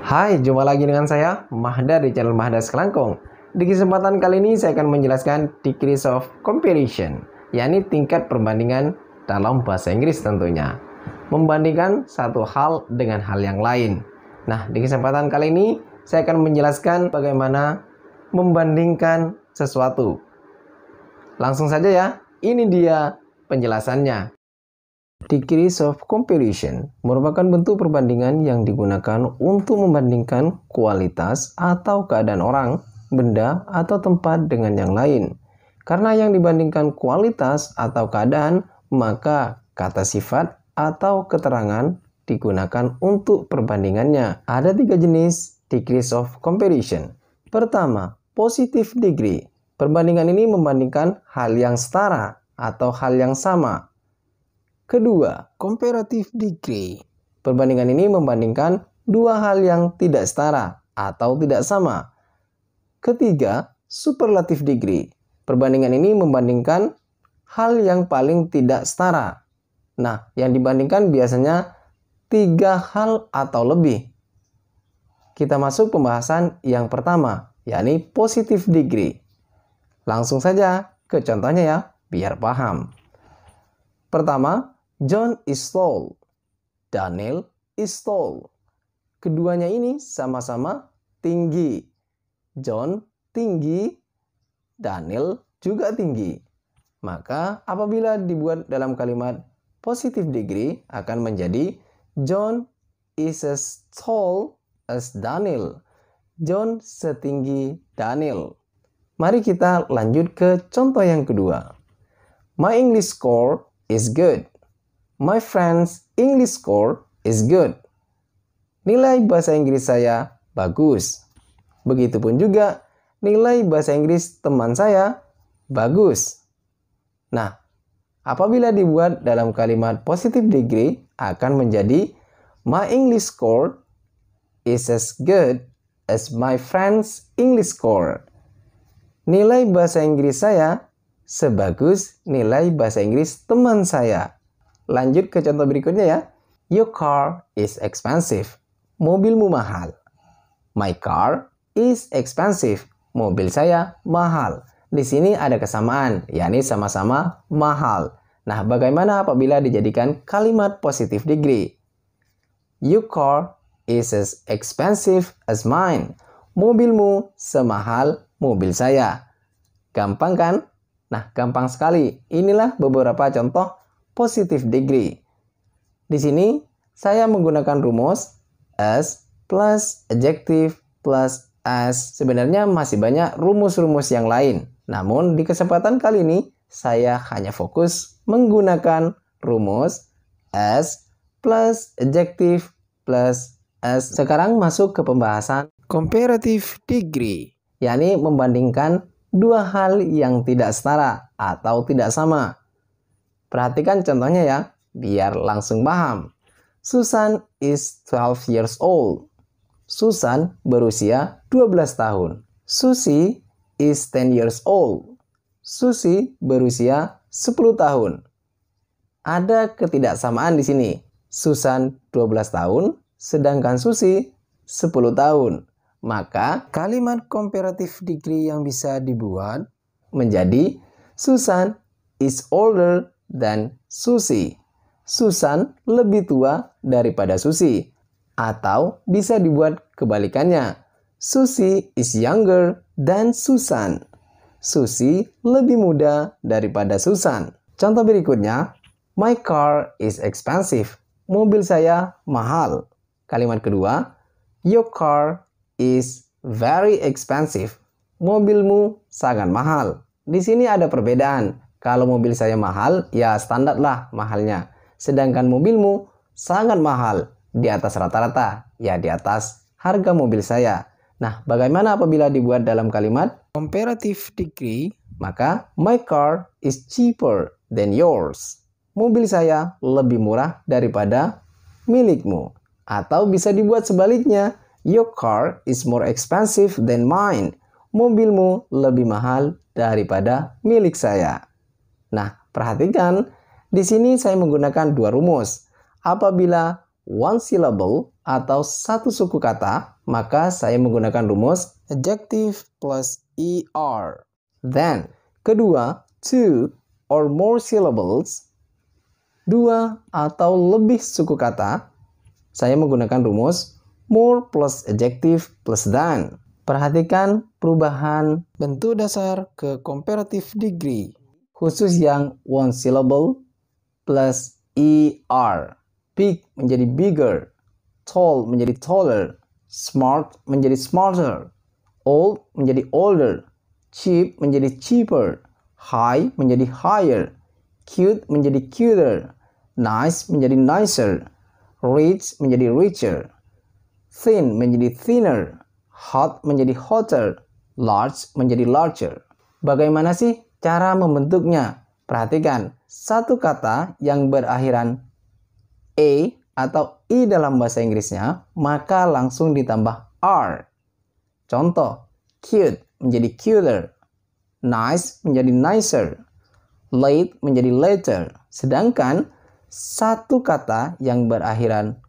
Hai, jumpa lagi dengan saya, Mahda di channel Mahda Selangkong. Di kesempatan kali ini saya akan menjelaskan degrees of comparison, yakni tingkat perbandingan dalam bahasa Inggris tentunya. Membandingkan satu hal dengan hal yang lain. Nah, di kesempatan kali ini saya akan menjelaskan bagaimana membandingkan sesuatu. Langsung saja ya, ini dia penjelasannya. Degrees of comparison merupakan bentuk perbandingan yang digunakan untuk membandingkan kualitas atau keadaan orang, benda, atau tempat dengan yang lain. Karena yang dibandingkan kualitas atau keadaan, maka kata sifat atau keterangan digunakan untuk perbandingannya. Ada 3 jenis degrees of comparison. Pertama, positive degree. Perbandingan ini membandingkan hal yang setara atau hal yang sama. Kedua, comparative degree. Perbandingan ini membandingkan dua hal yang tidak setara atau tidak sama. Ketiga, superlative degree. Perbandingan ini membandingkan hal yang paling tidak setara. Nah, yang dibandingkan biasanya 3 hal atau lebih. Kita masuk pembahasan yang pertama, yakni positive degree. Langsung saja ke contohnya ya, biar paham. Pertama, John is tall. Daniel is tall. Keduanya ini sama-sama tinggi. John tinggi, Daniel juga tinggi. Maka apabila dibuat dalam kalimat positive degree akan menjadi John is as tall as Daniel. John setinggi Daniel. Mari kita lanjut ke contoh yang kedua. My English score is good. My friend's English score is good. Nilai bahasa Inggris saya bagus. Begitupun juga nilai bahasa Inggris teman saya bagus. Nah, apabila dibuat dalam kalimat positive degree akan menjadi my English score is as good as my friend's English score. Nilai bahasa Inggris saya sebagus nilai bahasa Inggris teman saya. Lanjut ke contoh berikutnya ya. Your car is expensive. Mobilmu mahal. My car is expensive. Mobil saya mahal. Di sini ada kesamaan, yakni sama-sama mahal. Nah, bagaimana apabila dijadikan kalimat positive degree? Your car is as expensive as mine. Mobilmu semahal mobil saya. Gampang kan? Nah, gampang sekali. Inilah beberapa contoh positive degree. Di sini saya menggunakan rumus as plus adjective plus as. Sebenarnya masih banyak rumus-rumus yang lain. Namun di kesempatan kali ini saya hanya fokus menggunakan rumus as plus adjective plus as. Sekarang masuk ke pembahasan comparative degree, yakni membandingkan dua hal yang tidak setara atau tidak sama. Perhatikan contohnya ya, biar langsung paham. Susan is 12 years old. Susan berusia 12 tahun. Susie is 10 years old. Susie berusia 10 tahun. Ada ketidaksamaan di sini. Susan 12 tahun, sedangkan Susie 10 tahun. Maka kalimat comparative degree yang bisa dibuat menjadi Susan is older than Susie. Susan lebih tua daripada Susie. Atau bisa dibuat kebalikannya. Susie is younger than Susan. Susie lebih muda daripada Susan. Contoh berikutnya, my car is expensive. Mobil saya mahal. Kalimat kedua, your car is very expensive. Mobilmu sangat mahal. Di sini ada perbedaan. Kalau mobil saya mahal, ya standar lah mahalnya. Sedangkan mobilmu sangat mahal, di atas rata-rata, ya di atas harga mobil saya. Nah, bagaimana apabila dibuat dalam kalimat comparative degree? Maka, my car is cheaper than yours. Mobil saya lebih murah daripada milikmu. Atau bisa dibuat sebaliknya, your car is more expensive than mine. Mobilmu lebih mahal daripada milik saya. Nah, perhatikan, di sini saya menggunakan dua rumus. Apabila one syllable atau satu suku kata, maka saya menggunakan rumus adjective plus er. Then, kedua, two or more syllables, dua atau lebih suku kata, saya menggunakan rumus more plus adjective plus than. Perhatikan perubahan bentuk dasar ke comparative degree, khusus yang one syllable plus er. Big menjadi bigger, tall menjadi taller, smart menjadi smarter, old menjadi older, cheap menjadi cheaper, high menjadi higher, cute menjadi cuter, nice menjadi nicer, rich menjadi richer, thin menjadi thinner, hot menjadi hotter, large menjadi larger. Bagaimana sih cara membentuknya? Perhatikan, satu kata yang berakhiran a atau i dalam bahasa Inggrisnya, maka langsung ditambah r. Contoh, cute menjadi cuter, nice menjadi nicer, late menjadi later. Sedangkan satu kata yang berakhiran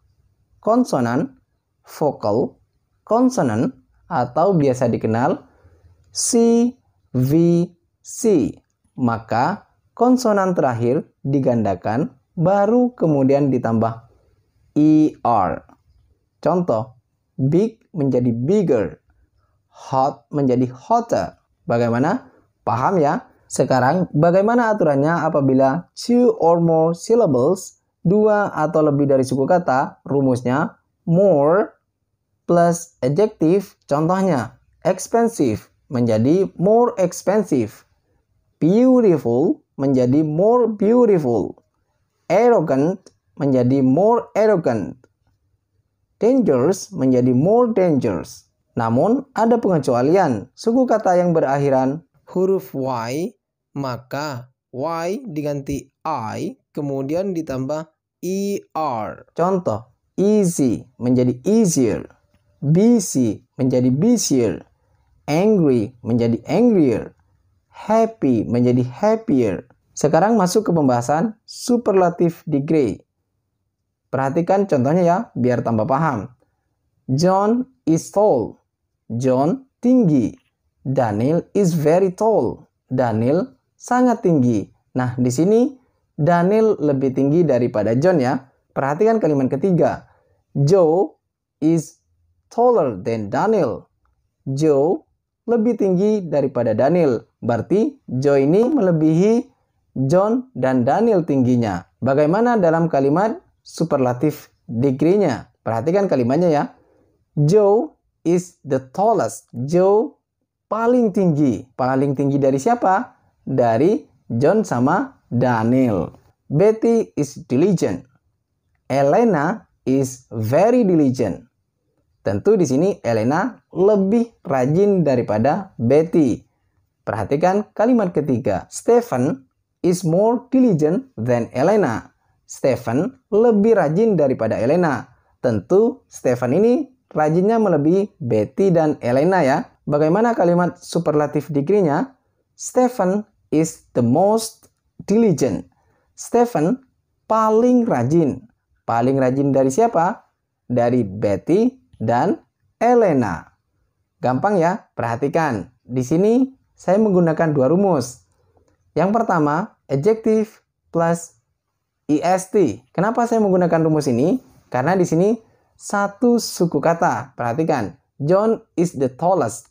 konsonan, vokal, konsonan, atau biasa dikenal C, V, C, maka konsonan terakhir digandakan, baru kemudian ditambah er. Contoh, big menjadi bigger, hot menjadi hotter. Bagaimana? Paham ya? Sekarang, bagaimana aturannya apabila two or more syllables, dua atau lebih dari suku kata, rumusnya more plus adjective. Contohnya, expensive menjadi more expensive, beautiful menjadi more beautiful, arrogant menjadi more arrogant, dangerous menjadi more dangerous. Namun, ada pengecualian. Suku kata yang berakhiran huruf Y, maka Y diganti I, kemudian ditambah ER. Contoh, easy menjadi easier, busy menjadi busier, angry menjadi angrier, happy menjadi happier. Sekarang masuk ke pembahasan superlative degree. Perhatikan contohnya ya, biar tambah paham. John is tall. John tinggi. Daniel is very tall. Daniel sangat tinggi. Nah, di sini Daniel lebih tinggi daripada John ya. Perhatikan kalimat ketiga. Joe is taller than Daniel. Joe lebih tinggi daripada Daniel. Berarti Joe ini melebihi John dan Daniel tingginya. Bagaimana dalam kalimat superlative degree-nya? Perhatikan kalimatnya ya. Joe is the tallest. Joe paling tinggi. Paling tinggi dari siapa? Dari John sama Daniel. Betty is diligent. Elena is very diligent. Tentu di sini Elena lebih rajin daripada Betty. Perhatikan kalimat ketiga. Stephen is more diligent than Elena. Stephen lebih rajin daripada Elena. Tentu Stephen ini rajinnya melebihi Betty dan Elena ya. Bagaimana kalimat superlative degree-nya? Stephen is the most diligent. Stephen paling rajin. Paling rajin dari siapa? Dari Betty dan Elena. Gampang ya? Perhatikan. Di sini saya menggunakan dua rumus. Yang pertama, adjective plus est. Kenapa saya menggunakan rumus ini? Karena di sini satu suku kata. Perhatikan. John is the tallest.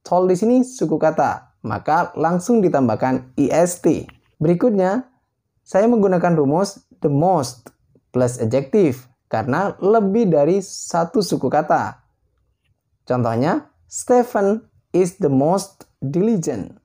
Tall di sini suku kata. Maka langsung ditambahkan est. Berikutnya, saya menggunakan rumus the most plus adjective karena lebih dari satu suku kata. Contohnya, Stephen is the most diligent.